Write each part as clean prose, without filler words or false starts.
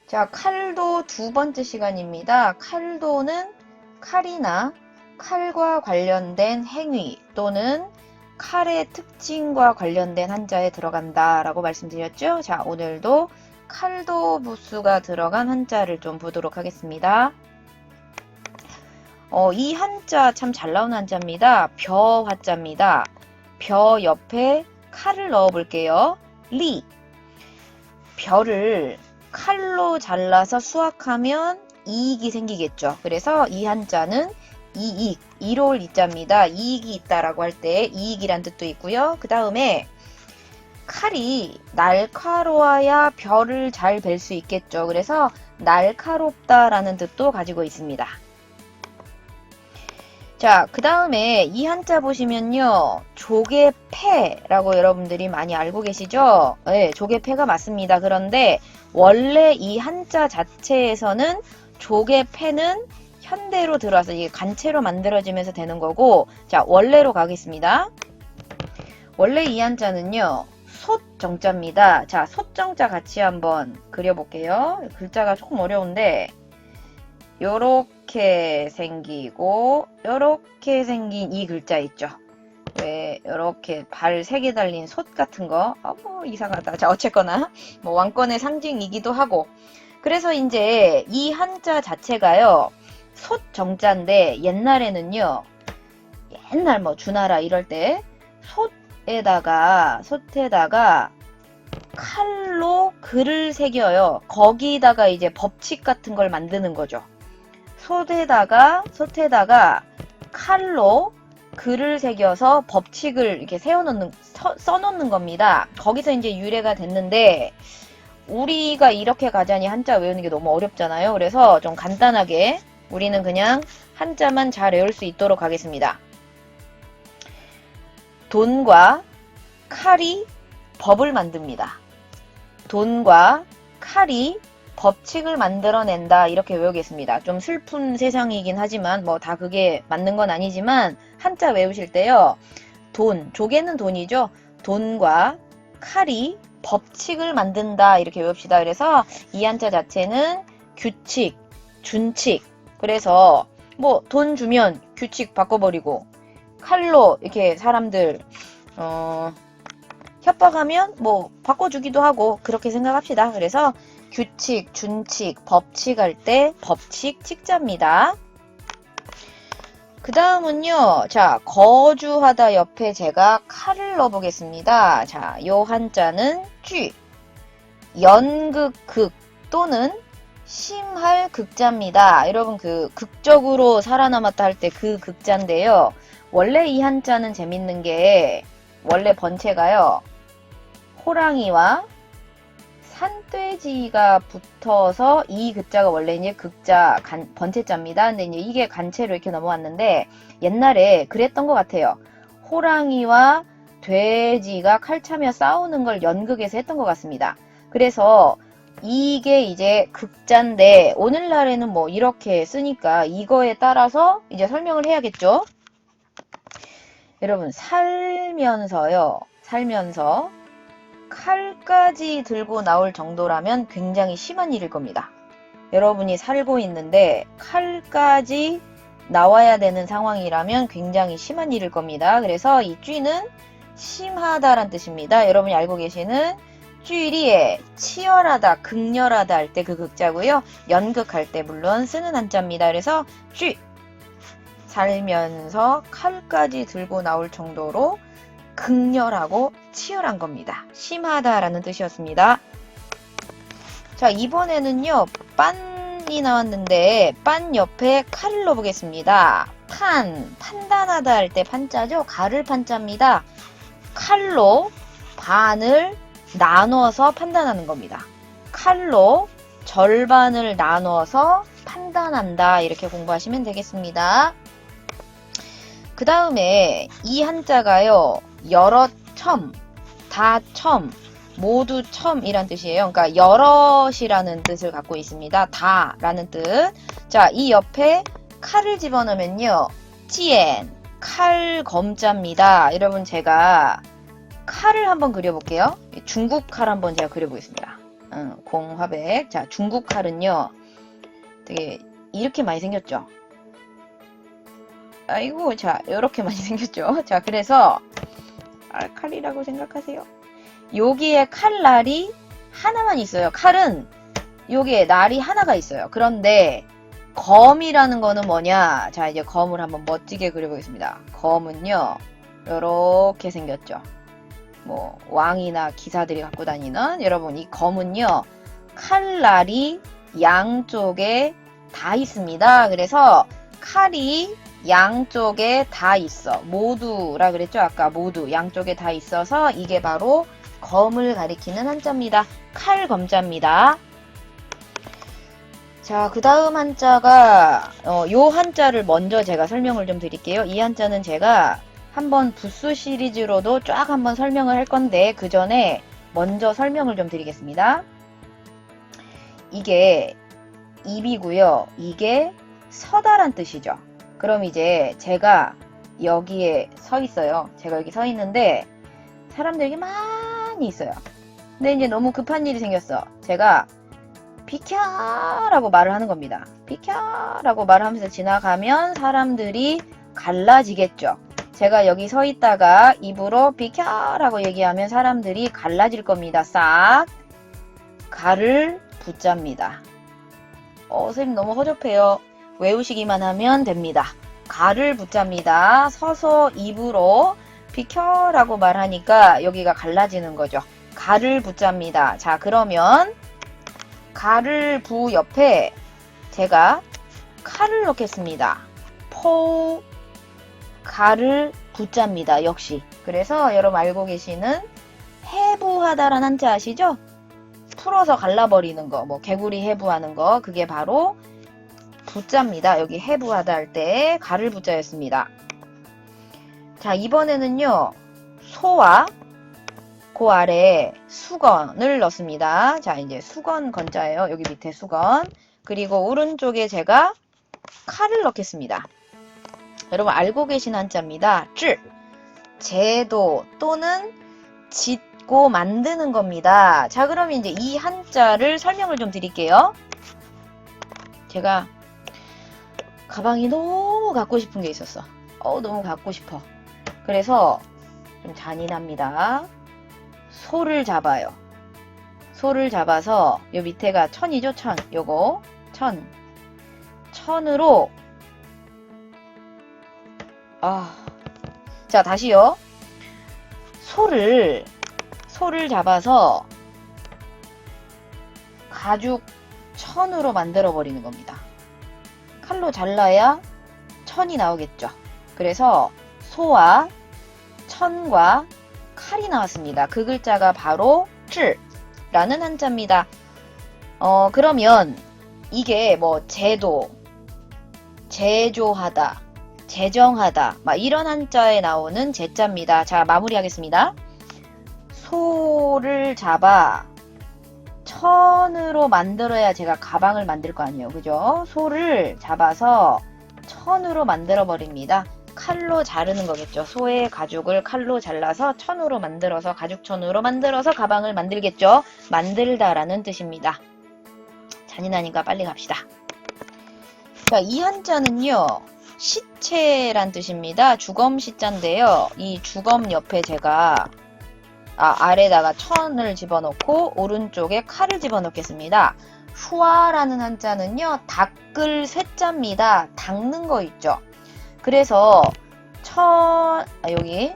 자, 칼도 두 번째 시간입니다. 칼도는 칼이나 칼과 관련된 행위 또는 칼의 특징과 관련된 한자에 들어간다 라고 말씀드렸죠. 자, 오늘도 칼도 부수가 들어간 한자를 좀 보도록 하겠습니다. 이 한자 참 잘 나오는 한자입니다. 벼 화자입니다. 벼 옆에 칼을 넣어 볼게요. 리. 벼를 칼로 잘라서 수확하면 이익이 생기겠죠. 그래서 이 한자는 이익, 이로울 이자입니다. 이익이 있다라고 할 때 이익이란 뜻도 있고요. 그 다음에 칼이 날카로워야 벼를 잘 벨 수 있겠죠. 그래서 날카롭다라는 뜻도 가지고 있습니다. 자, 그 다음에 이 한자 보시면요. 조개패라고 여러분들이 많이 알고 계시죠? 네, 조개패가 맞습니다. 그런데 원래 이 한자 자체에서는 조개패는 현대로 들어와서 이게 간체로 만들어지면서 되는 거고, 자, 원래로 가겠습니다. 원래 이 한자는요. 솥정자입니다. 자, 솥정자 같이 한번 그려볼게요. 글자가 조금 어려운데 요렇게 생기고 요렇게 생긴 이 글자 있죠. 왜 요렇게 발 3개 달린 솥 같은 거 이상하다. 자, 어쨌거나 뭐 왕권의 상징이기도 하고, 그래서 이제 이 한자 자체가요 솥 정자인데 옛날에는요, 옛날 뭐 주나라 이럴 때 솥에다가 칼로 글을 새겨요. 거기다가 이제 법칙 같은 걸 만드는 거죠. 솥에다가 칼로 글을 새겨서 법칙을 이렇게 써놓는 겁니다. 거기서 이제 유래가 됐는데, 우리가 이렇게 가자니 한자 외우는 게 너무 어렵잖아요. 그래서 좀 간단하게 우리는 그냥 한자만 잘 외울 수 있도록 하겠습니다. 돈과 칼이 법을 만듭니다. 돈과 칼이 법칙을 만들어낸다, 이렇게 외우겠습니다. 좀 슬픈 세상이긴 하지만 뭐 다 그게 맞는 건 아니지만 한자 외우실 때요, 돈, 조개는 돈이죠. 돈과 칼이 법칙을 만든다, 이렇게 외웁시다. 그래서 이 한자 자체는 규칙, 준칙. 그래서 뭐 돈 주면 규칙 바꿔버리고, 칼로 이렇게 사람들 협박하면 뭐 바꿔주기도 하고, 그렇게 생각합시다. 그래서 규칙, 준칙, 법칙 할 때 법칙 칙자입니다. 그 다음은요, 자, 거주하다 옆에 제가 칼을 넣어보겠습니다. 자, 요 한자는 쥐, 연극, 극 또는 심할 극자입니다. 여러분, 그 극적으로 살아남았다 할 때 그 극자인데요. 원래 이 한자는 재밌는 게, 원래 번체가요, 호랑이와 산돼지가 붙어서 이 글자가 원래 이제 극자, 번체자입니다. 근데 이제 이게 간체로 이렇게 넘어왔는데, 옛날에 그랬던 것 같아요. 호랑이와 돼지가 칼차며 싸우는 걸 연극에서 했던 것 같습니다. 그래서 이게 이제 극자인데, 오늘날에는 뭐 이렇게 쓰니까 이거에 따라서 이제 설명을 해야겠죠. 여러분, 살면서 칼까지 들고 나올 정도라면 굉장히 심한 일일 겁니다. 여러분이 살고 있는데 칼까지 나와야 되는 상황이라면 굉장히 심한 일일 겁니다. 그래서 이 쥐는 심하다란 뜻입니다. 여러분이 알고 계시는 쥐리에 치열하다, 극렬하다 할 때 그 극자고요. 연극할 때 물론 쓰는 한자입니다. 그래서 쥐, 살면서 칼까지 들고 나올 정도로 극렬하고 치열한 겁니다. 심하다라는 뜻이었습니다. 자, 이번에는요, 빤이 나왔는데 빤 옆에 칼을 넣어보겠습니다. 판단하다 할 때 판자죠. 가를 판자입니다. 칼로 반을 나눠서 판단하는 겁니다. 칼로 절반을 나눠서 판단한다, 이렇게 공부하시면 되겠습니다. 그 다음에 이 한자가요, 여러 첨, 다 첨, 모두 첨이란 뜻이에요. 그러니까 여럿이라는 뜻을 갖고 있습니다. 다라는 뜻. 자, 이 옆에 칼을 집어넣으면요, 찌엔, 칼 검자입니다. 여러분, 제가 칼을 한번 그려볼게요. 중국 칼 한번 제가 그려보겠습니다. 공화백. 자, 중국 칼은요. 되게 이렇게 많이 생겼죠. 아이고, 자, 이렇게 많이 생겼죠. 자, 그래서 칼이라고 생각하세요. 여기에 칼날이 하나만 있어요. 칼은 여기에 날이 하나가 있어요. 그런데 검이라는 거는 뭐냐? 자, 이제 검을 한번 멋지게 그려보겠습니다. 검은요, 이렇게 생겼죠. 뭐 왕이나 기사들이 갖고 다니는, 여러분, 이 검은요, 칼날이 양쪽에 다 있습니다. 그래서 칼이 양쪽에 다 있어. 모두라 그랬죠? 아까 모두 양쪽에 다 있어서 이게 바로 검을 가리키는 한자입니다. 칼검자입니다. 자, 그 다음 한자가 요 한자를 먼저 제가 설명을 좀 드릴게요. 이 한자는 제가 한번 부수 시리즈로도 쫙 한번 설명을 할 건데, 그 전에 먼저 설명을 좀 드리겠습니다. 이게 입이고요. 이게 서다란 뜻이죠. 그럼 이제 제가 여기에 서 있어요. 제가 여기 서 있는데 사람들이 많이 있어요. 근데 이제 너무 급한 일이 생겼어. 제가 비켜라고 말을 하는 겁니다. 비켜라고 말을 하면서 지나가면 사람들이 갈라지겠죠. 제가 여기 서 있다가 입으로 비켜라고 얘기하면 사람들이 갈라질 겁니다. 싹. 가를 붙잡니다. 선생님 너무 허접해요. 외우시기만 하면 됩니다. 가를 붙잡니다. 서서 입으로 비켜라고 말하니까 여기가 갈라지는 거죠. 가를 붙잡니다. 자, 그러면 가를 부 옆에 제가 칼을 넣겠습니다. 포, 가를 붙잡니다. 역시. 그래서 여러분 알고 계시는 해부하다라는 한자 아시죠? 풀어서 갈라버리는 거, 뭐 개구리 해부하는 거, 그게 바로 붙자입니다. 여기 해부하다 할 때 가를 붙자였습니다. 자, 이번에는요, 소와 그 아래 수건을 넣습니다. 자, 이제 수건 건자예요. 여기 밑에 수건. 그리고 오른쪽에 제가 칼을 넣겠습니다. 여러분 알고 계신 한자입니다. 쯔. 제도 또는 짓고 만드는 겁니다. 자, 그럼 이제 이 한자를 설명을 좀 드릴게요. 제가 가방이 너무 갖고 싶은 게 있었어. 너무 갖고 싶어. 그래서 좀 잔인합니다. 소를 잡아요. 소를 잡아서 요 밑에가 천이죠. 천. 요거 천. 천으로 자, 다시요. 소를 잡아서 가죽 천으로 만들어 버리는 겁니다. 칼로 잘라야 천이 나오겠죠. 그래서 소와 천과 칼이 나왔습니다. 그 글자가 바로 쯔라는 한자입니다. 그러면 이게 뭐 제도, 제조하다, 제정하다, 막 이런 한자에 나오는 제자입니다. 자, 마무리하겠습니다. 소를 잡아 천으로 만들어야 제가 가방을 만들 거 아니에요. 그죠? 소를 잡아서 천으로 만들어 버립니다. 칼로 자르는 거겠죠. 소의 가죽을 칼로 잘라서 천으로 만들어서 가죽천으로 만들어서 가방을 만들겠죠. 만들다라는 뜻입니다. 잔인하니까 빨리 갑시다. 자, 이 한자는요, 시체란 뜻입니다. 주검 시자인데요. 이 주검 옆에 제가 아래다가 천을 집어넣고 오른쪽에 칼을 집어넣겠습니다. 슈아라는 한자는요, 닦을 쇠자입니다. 닦는 거 있죠. 그래서 여기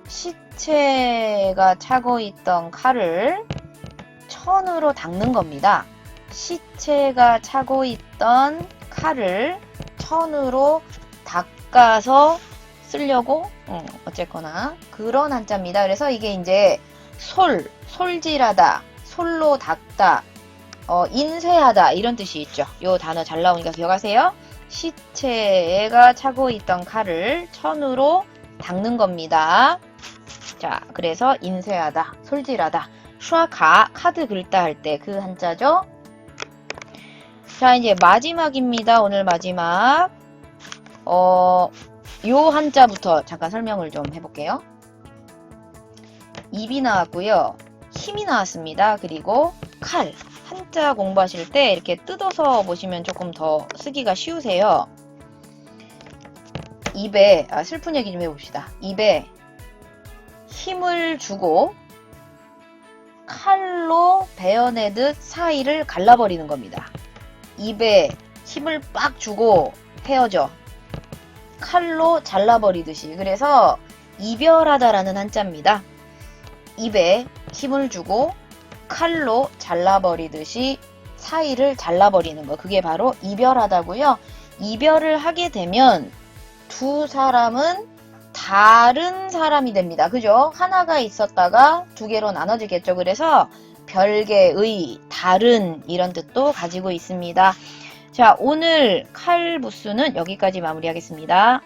시체가 차고 있던 칼을 천으로 닦는 겁니다. 시체가 차고 있던 칼을 천으로 닦아서 쓰려고 어쨌거나 그런 한자입니다. 그래서 이게 이제 솔질하다, 솔로 닦다, 인쇄하다 이런 뜻이 있죠. 요 단어 잘 나오니까 기억하세요. 시체가 차고 있던 칼을 천으로 닦는 겁니다. 자, 그래서 인쇄하다, 솔질하다, 슈아카, 카드 긁다 할 때 그 한자죠. 자, 이제 마지막입니다. 오늘 마지막. 요 한자부터 잠깐 설명을 좀 해볼게요. 입이 나왔고요. 힘이 나왔습니다. 그리고 칼. 한자 공부하실 때 이렇게 뜯어서 보시면 조금 더 쓰기가 쉬우세요. 입에, 슬픈 얘기 좀 해봅시다. 입에 힘을 주고 칼로 베어내듯 사이를 갈라버리는 겁니다. 입에 힘을 빡 주고 헤어져. 칼로 잘라버리듯이. 그래서 이별하다라는 한자입니다. 입에 힘을 주고 칼로 잘라버리듯이 사이를 잘라버리는 거. 그게 바로 이별하다고요. 이별을 하게 되면 두 사람은 다른 사람이 됩니다. 그죠? 하나가 있었다가 두 개로 나눠지겠죠. 그래서 별개의, 다른 이런 뜻도 가지고 있습니다. 자, 오늘 칼부수는 여기까지 마무리하겠습니다.